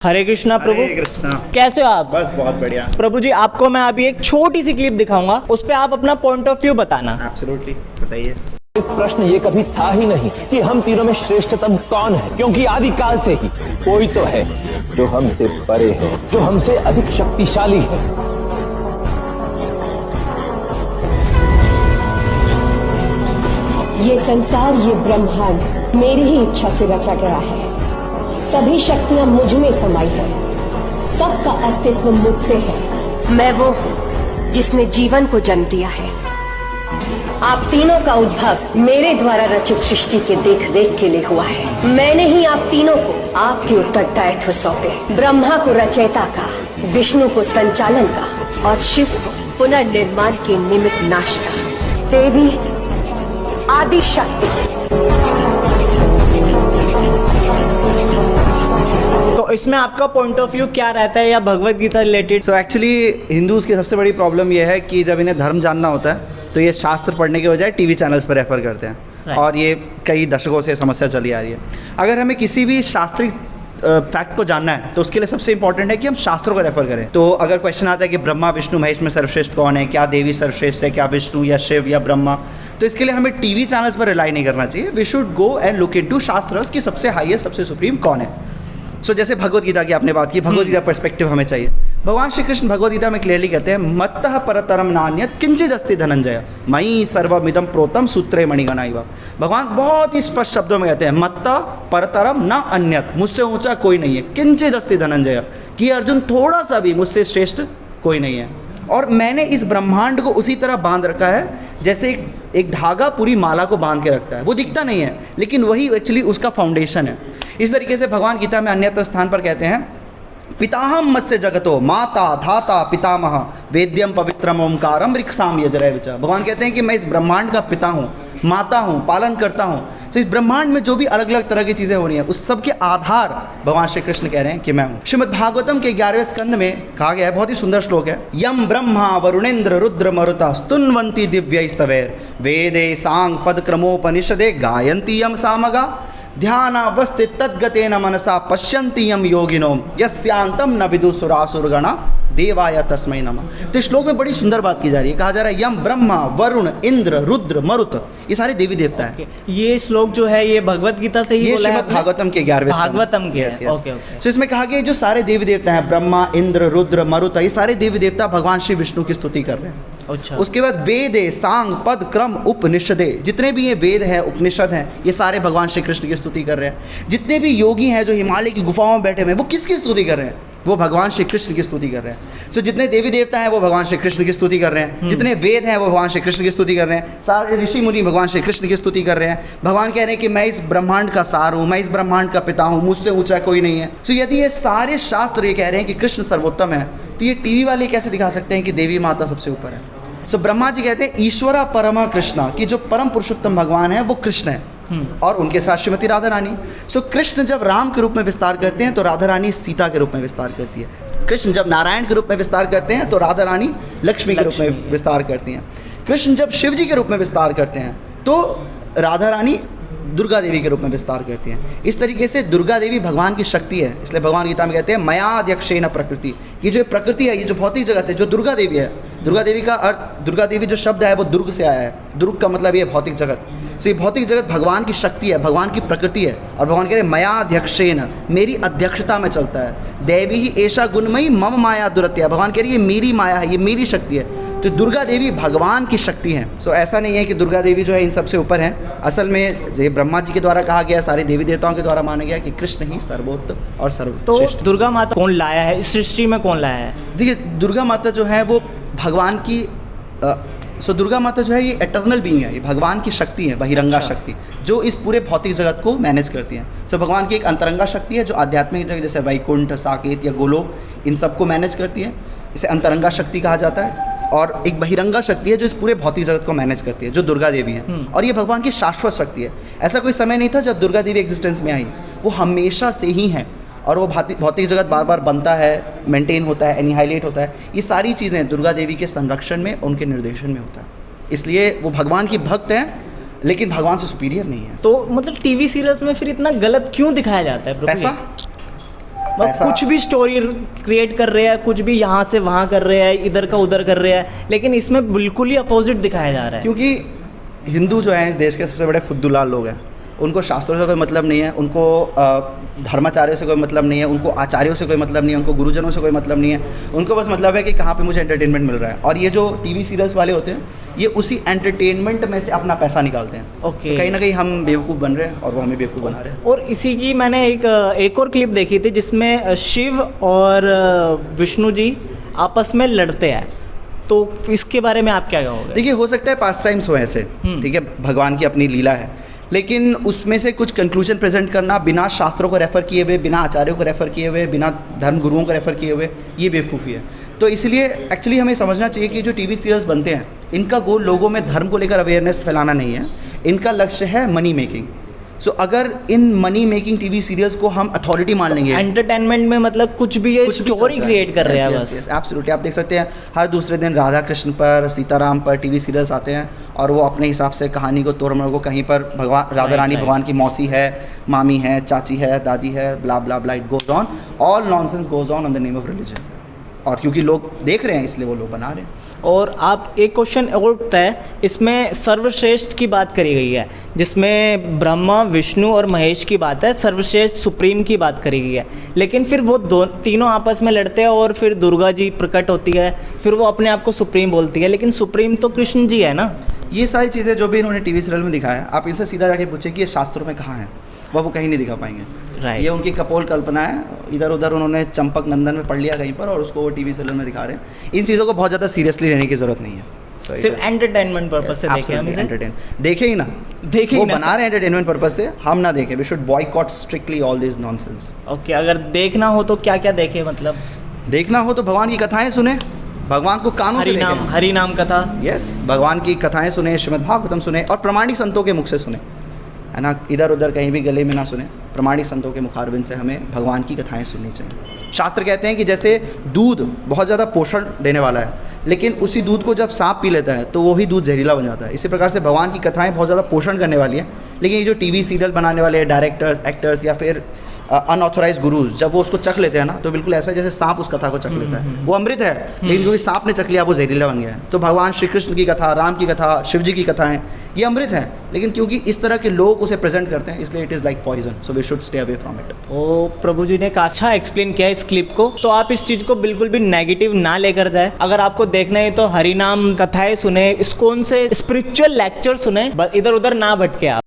हरे कृष्णा प्रभु। हरे कृष्णा। कैसे हो आप? बस बहुत बढ़िया। प्रभु जी, आपको मैं अभी एक छोटी सी क्लिप दिखाऊंगा, उस पे आप अपना पॉइंट ऑफ व्यू बताना। एब्सोल्युटली, बताइए। प्रश्न ये कभी था ही नहीं कि हम तीनों में श्रेष्ठतम कौन है, क्योंकि आदिकाल से ही कोई तो है जो हमसे परे है, जो हमसे अधिक शक्तिशाली है। ये संसार, ये ब्रह्मांड मेरी ही इच्छा से रचा गया है। सभी शक्तियां मुझ में समाई है, सबका अस्तित्व मुझसे है। मैं वो हूँ जिसने जीवन को जन्म दिया है। आप तीनों का उद्भव मेरे द्वारा रचित सृष्टि के देख रेख के लिए हुआ है। मैंने ही आप तीनों को आपके उत्तरदायित्व सौंपे। ब्रह्मा को रचयिता का, विष्णु को संचालन का और शिव को पुनर्निर्माण के निमित्त नाश का। देवी आदि शक्ति। तो इसमें आपका पॉइंट ऑफ व्यू क्या रहता है, या Bhagavad Gita related? So actually Hindus की सबसे बड़ी प्रॉब्लम यह है कि जब इन्हें धर्म जानना होता है तो ये शास्त्र पढ़ने के बजाय टीवी चैनल्स पर रेफ़र करते हैं, और ये कई दशकों से समस्या चली आ रही है। अगर हमें किसी भी शास्त्रीय फैक्ट को जानना है तो उसके लिए सबसे इंपॉर्टेंट है कि हम शास्त्रों को रेफर करें। तो अगर क्वेश्चन आता है कि ब्रह्मा विष्णु महेश में सर्वश्रेष्ठ कौन है, क्या देवी सर्वश्रेष्ठ है, क्या विष्णु या शिव या ब्रह्मा, तो इसके लिए हमें टीवी चैनल्स पर रिलाई नहीं करना चाहिए। We should go and look into shastras कि सबसे हाईएस्ट, सबसे सुप्रीम कौन है। सो जैसे भगवत गीता की आपने बात की, भगवत गीता पर्सपेक्टिव हमें चाहिए। भगवान श्री कृष्ण भगवत गीता में क्लियरली कहते हैं, मत्तः परतरम नान्यत किंचिद अस्ति धनंजय मयि सर्वमिदं प्रोतम सूत्रे मणिगणा इव। भगवान बहुत ही स्पष्ट शब्दों में कहते हैं, मत्तः परतरम न अन्यत, मुझसे ऊंचा कोई नहीं है, किंचिद अस्ति धनंजय, कि अर्जुन थोड़ा सा भी मुझसे श्रेष्ठ कोई नहीं है। और मैंने इस ब्रह्मांड को उसी तरह बांध रखा है जैसे एक धागा पूरी माला को बांध के रखता है। वो दिखता नहीं है, लेकिन वही एक्चुअली उसका फाउंडेशन है। इस तरीके से भगवान गीता में अन्यत्र स्थान पर कहते हैं, पिताहम मत्स्य जगतो माता धाता पितामह वेद्यम पवित्रम ओंकारम ऋक्साम यजरे विच। भगवान कहते हैं कि मैं इस ब्रह्मांड का पिता हूँ, माता हूँ, पालन करता हूँ। तो इस ब्रह्मांड में जो भी अलग अलग तरह की चीज़ें हो रही हैं, उस सब के आधार भगवान श्री कृष्ण कह रहे हैं कि मैं हूँ। श्रीमद् भागवतम के 11वें स्कंद में कहा गया है, बहुत ही सुंदर श्लोक है, यम ब्रह्मा वरुणेन्द्र रुद्र मरुता स्तुन्वन्ति दिव्यैस्तवैर वेदे सांग पद क्रमोपनिषदे गायन्ति यम सामगा ध्यानावस्थित तद्गतेन मनसा पश्यन्ति यम योगिनो यस्यांतम न विदुसुरासुरगणा देवाय तस्मै नमः। तो श्लोक में बड़ी सुंदर बात की जा रही है। कहा जा रहा है यम ब्रह्मा वरुण इंद्र रुद्र मरुत, ये सारे देवी देवता हैं। ये श्लोक जो है ये भगवत गीता से ही ये बोला है श्रीमद् भागवतम के 11वें भागवतम के। ओके। तो इसमें कहा गया जो सारे देवी देवता हैं, ब्रह्मा इंद्र रुद्र मरुत, ये सारे देवी देवता भगवान श्री विष्णु की स्तुति कर रहे हैं। अच्छा। उसके बाद वेदे सांग पद क्रम उपनिषदे, जितने भी ये वेद हैं उपनिषद हैं, ये सारे भगवान श्री कृष्ण की स्तुति कर रहे हैं। जितने भी योगी हैं जो हिमालय की गुफाओं में बैठे हुए हैं, वो किसकी स्तुति कर रहे हैं? वो भगवान श्री कृष्ण की स्तुति कर रहे हैं। तो जितने देवी देवता हैं वो भगवान श्री कृष्ण की स्तुति कर रहे हैं, जितने वेद हैं वो भगवान श्री कृष्ण की स्तुति कर रहे हैं, सारे ऋषि मुनि भगवान श्री कृष्ण की स्तुति कर रहे हैं। भगवान कह रहे हैं कि मैं इस ब्रह्मांड का सार हूँ, मैं इस ब्रह्मांड का पिता हूँ, मुझसे ऊंचा कोई नहीं है। तो यदि ये सारे शास्त्र ये कह रहे हैं कि कृष्ण सर्वोत्तम है, तो ये टीवी वाले कैसे दिखा सकते हैं कि देवी माता सबसे ऊपर है? सो ब्रह्मा जी कहते हैं ईश्वरा परमा कृष्णा, कि जो परम पुरुषोत्तम भगवान है वो कृष्ण है, और उनके साथ श्रीमती राधा रानी। सो कृष्ण जब राम के रूप में विस्तार करते हैं तो राधा रानी सीता के रूप में विस्तार करती है। कृष्ण जब नारायण के रूप में विस्तार करते हैं तो राधा रानी लक्ष्मी के रूप में विस्तार करती हैं। कृष्ण जब शिव जी के रूप में विस्तार करते हैं तो राधा रानी दुर्गा देवी के रूप में विस्तार करती हैं। इस तरीके से दुर्गा देवी भगवान की शक्ति है, इसलिए भगवान गीता में कहते हैं मयाध्यक्षेन प्रकृति, कि जो प्रकृति है, ये जो भौतिक जगत है, जो दुर्गा देवी है, दुर्गा देवी का अर्थ, दुर्गा देवी जो शब्द है वो दुर्ग से आया है। दुर्ग का मतलब ये भौतिक जगत। तो ये भौतिक जगत भगवान की शक्ति है, भगवान की प्रकृति है, और भगवान कह रहे हैं मयाध्यक्षेन, मेरी अध्यक्षता में चलता है। देवी ही ऐसा गुणमयी मम माया दुरत्या, भगवान कह रही है ये मेरी माया है, ये मेरी शक्ति है। तो दुर्गा देवी भगवान की शक्ति है। सो ऐसा नहीं है कि दुर्गा देवी जो है इन सबसे ऊपर है। असल में ये ब्रह्मा जी के द्वारा कहा गया, सारे देवी देवताओं के द्वारा माना गया कि कृष्ण ही सर्वोत्तम और सर्वश्रेष्ठ। तो दुर्गा माता कौन लाया है इस सृष्टि में, कौन लाया है? देखिए, दुर्गा माता जो है वो भगवान की दुर्गा माता जो है ये एटर्नल बीइंग है, ये भगवान की शक्ति है, बहिरंगा शक्ति, जो इस पूरे भौतिक जगत को मैनेज करती है। तो भगवान की एक अंतरंगा शक्ति है जो आध्यात्मिक जगत जैसे वैकुंठ, साकेत या गोलोक, इन सबको मैनेज करती है, इसे अंतरंगा शक्ति कहा जाता है। और एक बहिरंगा शक्ति है जो इस पूरे भौतिक जगत को मैनेज करती है, जो दुर्गा देवी है। और ये भगवान की शाश्वत शक्ति है। ऐसा कोई समय नहीं था जब दुर्गा देवी एग्जिस्टेंस में आई, वो हमेशा से ही है। और वो भौतिक जगत बार बार बनता है, मेंटेन होता है, एनिहाइलेट होता है। ये सारी चीज़ें दुर्गा देवी के संरक्षण में, उनके निर्देशन में होता है। इसलिए वो भगवान की भक्त हैं, लेकिन भगवान से सुपीरियर नहीं है। तो मतलब टीवी सीरियल्स में फिर इतना गलत क्यों दिखाया जाता है? पैसा, कुछ भी स्टोरी क्रिएट कर रहे हैं, कुछ भी यहाँ से वहाँ कर रहे हैं, इधर का उधर कर रहे हैं, लेकिन इसमें बिल्कुल ही अपोजिट दिखाया जा रहा है। क्योंकि हिंदू जो हैं इस देश के सबसे बड़े फुद्दुलाल लोग हैं, उनको शास्त्रों से कोई मतलब नहीं है, उनको धर्माचार्यों से कोई मतलब नहीं है, उनको आचार्यों से कोई मतलब नहीं है, उनको गुरुजनों से कोई मतलब नहीं है, उनको बस मतलब है कि कहाँ पे मुझे एंटरटेनमेंट मिल रहा है। और ये जो टीवी सीरियल्स वाले होते हैं ये उसी एंटरटेनमेंट में से अपना पैसा निकालते हैं। ओके। तो कहीं ना कहीं हम बेवकूफ़ बन रहे हैं और वो हमें बेवकूफ़ बना रहे हैं। और इसी की मैंने एक और क्लिप देखी थी जिसमें शिव और विष्णु जी आपस में लड़ते हैं, तो इसके बारे में आप क्या कहोगे? देखिए, हो सकता है पास्ट टाइम्स हो ऐसे, ठीक है, भगवान की अपनी लीला है, लेकिन उसमें से कुछ कंक्लूजन प्रेजेंट करना बिना शास्त्रों को रेफ़र किए हुए, बिना आचार्यों को रेफ़र किए हुए, बिना धर्म गुरुओं को रेफ़र किए हुए, ये बेवकूफ़ी है। तो इसलिए एक्चुअली हमें समझना चाहिए कि जो टीवी सीरियल्स बनते हैं इनका गोल लोगों में धर्म को लेकर अवेयरनेस फैलाना नहीं है, इनका लक्ष्य है मनी मेकिंग। सो अगर इन मनी मेकिंग टीवी सीरियल्स को हम अथॉरिटी मान लेंगे, एंटरटेनमेंट में मतलब कुछ भी ये स्टोरी क्रिएट कर रहे हैं बस। एब्सोल्युटली। आप देख सकते हैं हर दूसरे दिन राधा कृष्ण पर, सीताराम पर टीवी सीरियल्स आते हैं और वो अपने हिसाब से कहानी को तोड़ मरोड़ को, कहीं पर भगवान राधा रानी भगवान की मौसी है, मामी है, चाची है, दादी है, blah blah blah, it goes on, all nonsense goes on the name of religion. और क्योंकि लोग देख रहे हैं इसलिए वो लोग बना रहे हैं। और आप एक क्वेश्चन और उठता है, इसमें सर्वश्रेष्ठ की बात करी गई है, जिसमें ब्रह्मा, विष्णु और महेश की बात है, सर्वश्रेष्ठ सुप्रीम की बात करी गई है, लेकिन फिर वो तीनों आपस में लड़ते हैं और फिर दुर्गा जी प्रकट होती है, फिर वो अपने आप को सुप्रीम बोलती है, लेकिन सुप्रीम तो कृष्ण जी है ना। ये सारी चीज़ें जो भी इन्होंने टीवी सीरियल में दिखाया है, आप इनसे सीधा जाके पूछे कि ये शास्त्रों में कहाँ है, वो कहीं नहीं दिखा पाएंगे। Right. ये उनकी कपोल कल्पना है, इधर उधर उन्होंने चंपक नंदन में पढ़ लिया कहीं पर और उसको वो टीवी सीरियल में दिखा रहे हैं। इन चीज़ों को बहुत ज़्यादा सीरियसली लेने की ज़रूरत नहीं है। सिर्फ एंटरटेनमेंट पर्पज से देखें हम इसे। एंटरटेन देखें ही ना, देखें वो ही ना। बना रहे हैं एंटरटेनमेंट पर्पज से, हम ना देखें। We should boycott strictly all this nonsense. Okay, अगर देखना हो तो क्या क्या देखें? मतलब देखना हो तो भगवान की कथाएं सुने, भगवान को कानों से देखें। हरि नाम कथा। यस, भगवान की कथाएं सुने, श्रीमद् भागवतम सुने और प्रमाणिक संतों के मुख से सुने, है ना, इधर उधर कहीं भी गले में ना सुने। प्रमाणिक संतों के मुखारबिंद से हमें भगवान की कथाएं सुननी चाहिए। शास्त्र कहते हैं कि जैसे दूध बहुत ज़्यादा पोषण देने वाला है, लेकिन उसी दूध को जब सांप पी लेता है तो वही दूध जहरीला बन जाता है। इसी प्रकार से भगवान की कथाएं बहुत ज़्यादा पोषण करने वाली है, लेकिन ये जो टीवी सीरियल बनाने वाले डायरेक्टर्स, एक्टर्स या फिर अनऑथोराइज गुरुज, जब वो उसको चख लेते हैं ना, तो बिल्कुल ऐसा है जैसे सांप उस कथा को चख लेता है। वो अमृत है, लेकिन क्योंकि सांप ने चख लिया वो जहरीला बन गया है। तो भगवान श्री कृष्ण की कथा, राम की कथा, शिव जी की कथाएं, ये अमृत है, लेकिन क्योंकि इस तरह के लोग उसे प्रेजेंट करते हैं इसलिए it is like poison. So we should stay away from it. तो प्रभु जी ने अच्छा एक्सप्लेन किया इस क्लिप को, तो आप इस चीज़ को बिल्कुल भी नेगेटिव ना लेकर जाए। अगर आपको देखना है तो हरिनाम कथाएं सुने, इस्कॉन से स्पिरिचुअल लेक्चर सुने, इधर उधर ना भटके आप।